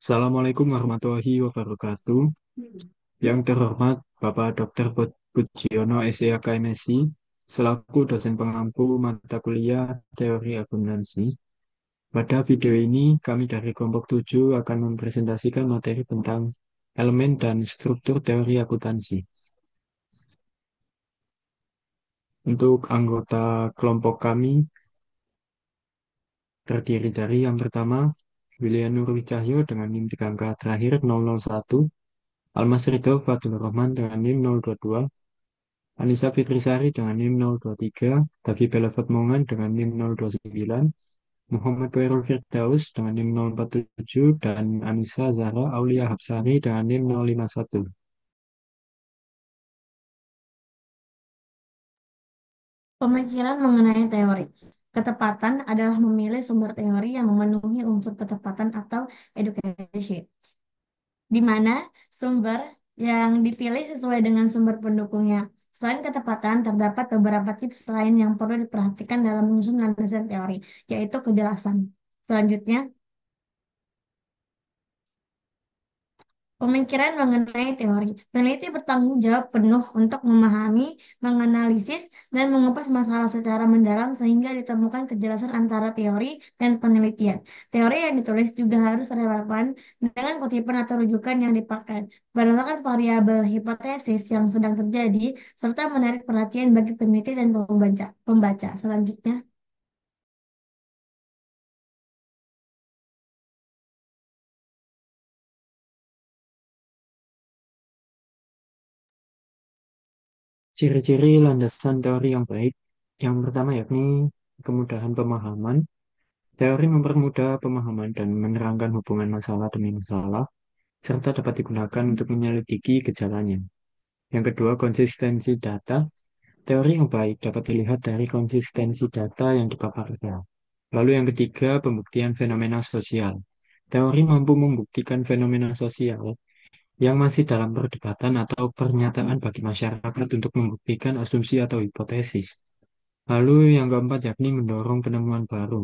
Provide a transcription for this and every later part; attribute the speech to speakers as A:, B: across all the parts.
A: Assalamualaikum warahmatullahi wabarakatuh. Yang terhormat Bapak Dr. Pujiono SEAK MSI, selaku dosen pengampu mata kuliah Teori Akuntansi. Pada video ini, kami dari kelompok 7 akan mempresentasikan materi tentang elemen dan struktur teori akuntansi. Untuk anggota kelompok kami, terdiri dari yang pertama, William Nurwi Cahyo dengan NIM 3 angka terakhir 001, Almas Ridho Fadlur Rahman dengan NIM 022, Anissa Fitrisari dengan NIM 023, Davi Belafot Mongan dengan NIM 029, Muhammad Khairul Firdaus dengan NIM 047, dan Anissa Zahra Aulia Hapsari dengan NIM 051.
B: Pemikiran mengenai teori. Ketepatan adalah memilih sumber teori yang memenuhi unsur ketepatan atau education, di mana sumber yang dipilih sesuai dengan sumber pendukungnya. Selain ketepatan, terdapat beberapa tips lain yang perlu diperhatikan dalam menyusun landasan teori, yaitu kejelasan. Selanjutnya, pemikiran mengenai teori. Peneliti bertanggung jawab penuh untuk memahami, menganalisis, dan mengupas masalah secara mendalam sehingga ditemukan kejelasan antara teori dan penelitian. Teori yang ditulis juga harus relevan dengan kutipan atau rujukan yang dipakai, berdasarkan variabel hipotesis yang sedang terjadi, serta menarik perhatian bagi peneliti dan pembaca. Selanjutnya,
A: Ciri-ciri landasan teori yang baik. Yang pertama yakni kemudahan pemahaman. Teori mempermudah pemahaman dan menerangkan hubungan masalah demi masalah, serta dapat digunakan untuk menyelidiki gejalanya. Yang kedua, konsistensi data. Teori yang baik dapat dilihat dari konsistensi data yang dipaparkan. Lalu yang ketiga, pembuktian fenomena sosial. Teori mampu membuktikan fenomena sosial yang masih dalam perdebatan atau pernyataan bagi masyarakat untuk membuktikan asumsi atau hipotesis. Lalu yang keempat yakni mendorong penemuan baru.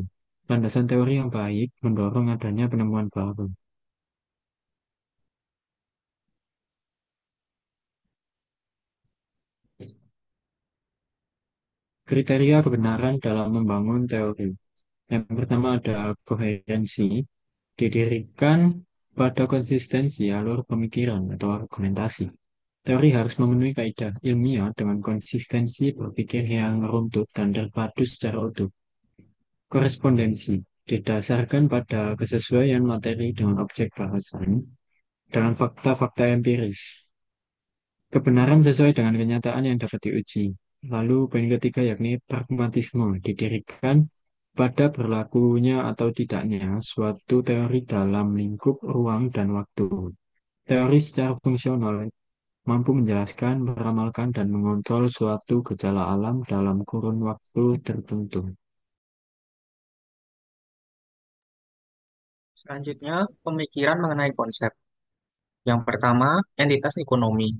A: Landasan teori yang baik mendorong adanya penemuan baru. Kriteria kebenaran dalam membangun teori. Yang pertama ada koherensi, didirikan pada konsistensi alur pemikiran atau argumentasi. Teori harus memenuhi kaidah ilmiah dengan konsistensi berpikir yang runtut dan terpadu secara utuh. Korespondensi didasarkan pada kesesuaian materi dengan objek bahasan dengan fakta-fakta empiris. Kebenaran sesuai dengan kenyataan yang dapat diuji. Lalu poin ketiga yakni pragmatisme didirikan pada berlakunya atau tidaknya suatu teori dalam lingkup ruang dan waktu. Teori secara fungsional mampu menjelaskan, meramalkan, dan mengontrol suatu gejala alam dalam kurun waktu tertentu.
C: Selanjutnya, pemikiran mengenai konsep. Yang pertama, entitas ekonomi.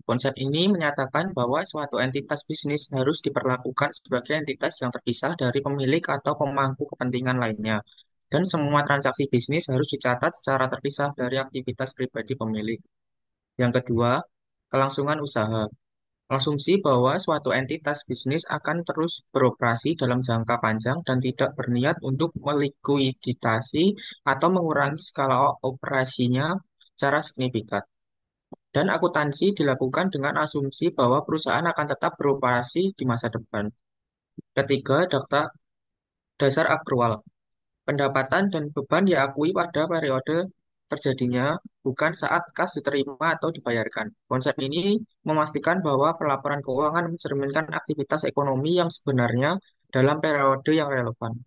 C: Konsep ini menyatakan bahwa suatu entitas bisnis harus diperlakukan sebagai entitas yang terpisah dari pemilik atau pemangku kepentingan lainnya. Dan semua transaksi bisnis harus dicatat secara terpisah dari aktivitas pribadi pemilik. Yang kedua, kelangsungan usaha. Asumsi bahwa suatu entitas bisnis akan terus beroperasi dalam jangka panjang dan tidak berniat untuk melikuiditasi atau mengurangi skala operasinya secara signifikan. Dan akuntansi dilakukan dengan asumsi bahwa perusahaan akan tetap beroperasi di masa depan. Ketiga, data dasar akrual. Pendapatan dan beban diakui pada periode terjadinya, bukan saat kas diterima atau dibayarkan. Konsep ini memastikan bahwa pelaporan keuangan mencerminkan aktivitas ekonomi yang sebenarnya dalam periode yang relevan.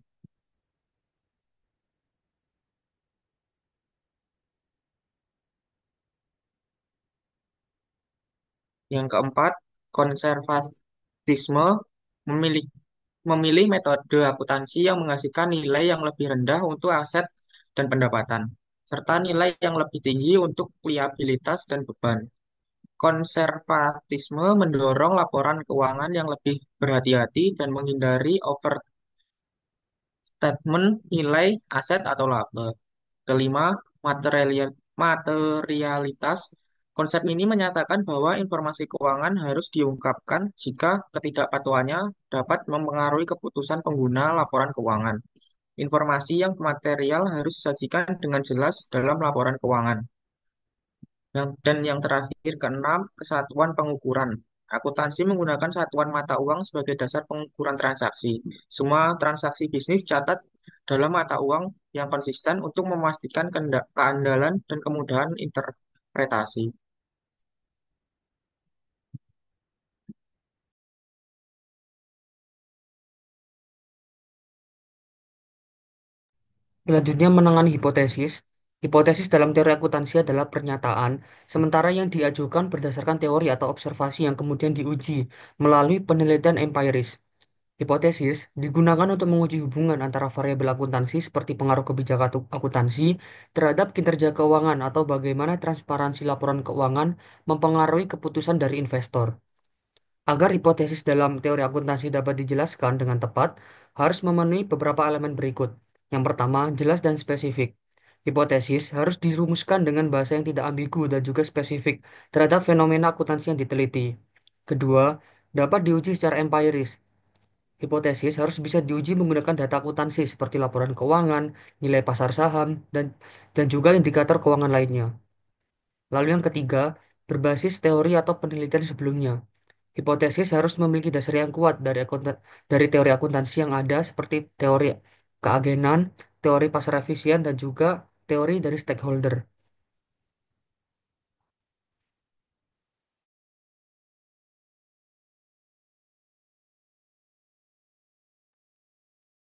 C: Yang keempat, konservatisme memilih, memilih metode akuntansi yang menghasilkan nilai yang lebih rendah untuk aset dan pendapatan, serta nilai yang lebih tinggi untuk liabilitas dan beban. Konservatisme mendorong laporan keuangan yang lebih berhati-hati dan menghindari overstatement nilai aset atau laba. Kelima, materialitas. Konsep ini menyatakan bahwa informasi keuangan harus diungkapkan jika ketidakpatuhannya dapat mempengaruhi keputusan pengguna laporan keuangan. Informasi yang material harus disajikan dengan jelas dalam laporan keuangan. Dan yang terakhir, keenam, kesatuan pengukuran. Akuntansi menggunakan satuan mata uang sebagai dasar pengukuran transaksi. Semua transaksi bisnis catat dalam mata uang yang konsisten untuk memastikan keandalan dan kemudahan interpretasi.
D: Selanjutnya menangani hipotesis. Hipotesis dalam teori akuntansi adalah pernyataan, sementara yang diajukan berdasarkan teori atau observasi yang kemudian diuji melalui penelitian empiris. Hipotesis digunakan untuk menguji hubungan antara variabel akuntansi seperti pengaruh kebijakan akuntansi terhadap kinerja keuangan atau bagaimana transparansi laporan keuangan mempengaruhi keputusan dari investor. Agar hipotesis dalam teori akuntansi dapat dijelaskan dengan tepat, harus memenuhi beberapa elemen berikut. Yang pertama, jelas dan spesifik. Hipotesis harus dirumuskan dengan bahasa yang tidak ambigu dan juga spesifik terhadap fenomena akuntansi yang diteliti. Kedua, dapat diuji secara empiris. Hipotesis harus bisa diuji menggunakan data akuntansi seperti laporan keuangan, nilai pasar saham, dan juga indikator keuangan lainnya. Lalu yang ketiga, berbasis teori atau penelitian sebelumnya. Hipotesis harus memiliki dasar yang kuat dari teori akuntansi yang ada seperti teori keagenan, teori pasar efisien, dan juga teori dari stakeholder.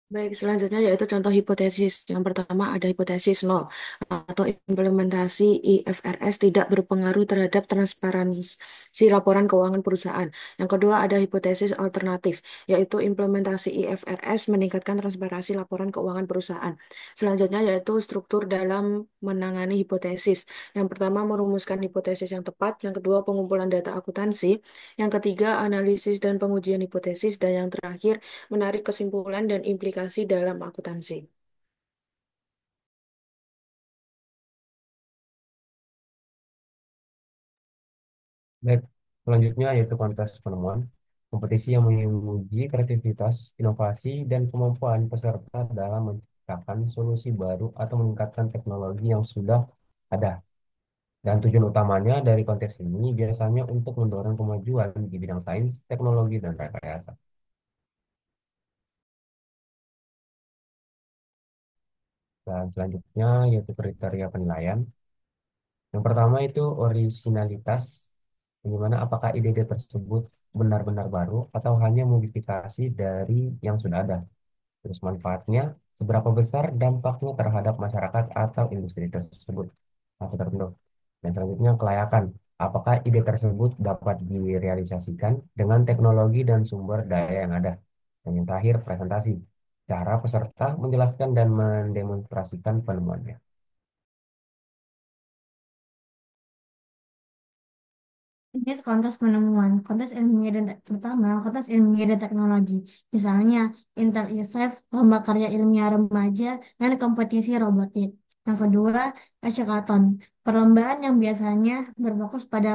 E: Baik, selanjutnya yaitu contoh hipotesis. Yang pertama ada hipotesis nol atau implementasi IFRS tidak berpengaruh terhadap transparansi laporan keuangan perusahaan. Yang kedua ada hipotesis alternatif, yaitu implementasi IFRS meningkatkan transparansi laporan keuangan perusahaan. Selanjutnya yaitu struktur dalam menangani hipotesis. Yang pertama merumuskan hipotesis yang tepat, yang kedua pengumpulan data akuntansi, yang ketiga analisis dan pengujian hipotesis, dan yang terakhir menarik kesimpulan dan implikasi dalam akuntansi.
F: Baik, selanjutnya yaitu kontes penemuan, kompetisi yang menguji kreativitas, inovasi, dan kemampuan peserta dalam menciptakan solusi baru atau meningkatkan teknologi yang sudah ada. Dan tujuan utamanya dari kontes ini biasanya untuk mendorong kemajuan di bidang sains, teknologi, dan rekayasa. Dan selanjutnya yaitu kriteria penilaian. Yang pertama itu orisinalitas, di mana apakah ide-ide tersebut benar-benar baru atau hanya modifikasi dari yang sudah ada. Terus manfaatnya, seberapa besar dampaknya terhadap masyarakat atau industri tersebut atau tertentu. Dan selanjutnya kelayakan, apakah ide tersebut dapat direalisasikan dengan teknologi dan sumber daya yang ada. Dan yang terakhir presentasi, cara peserta menjelaskan dan mendemonstrasikan penemuannya.
B: Ini kontes penemuan, kontes ilmiah pertama, kontes ilmiah dan teknologi. Misalnya, Intel ISEF, lomba karya ilmiah remaja, dan kompetisi robotik. Yang kedua, hackathon, perlombaan yang biasanya berfokus pada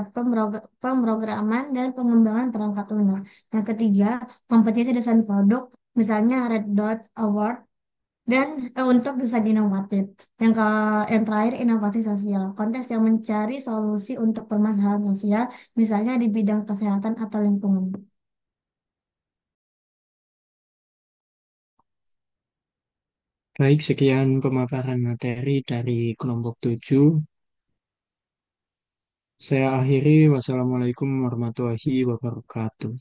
B: pemrograman dan pengembangan perangkat lunak. Yang ketiga, kompetisi desain produk, misalnya Red Dot Award, dan untuk desain inovatif. Yang terakhir inovasi sosial, kontes yang mencari solusi untuk permasalahan sosial, misalnya di bidang kesehatan atau lingkungan.
A: Baik, sekian pemaparan materi dari kelompok 7. Saya akhiri. Wassalamualaikum warahmatullahi wabarakatuh.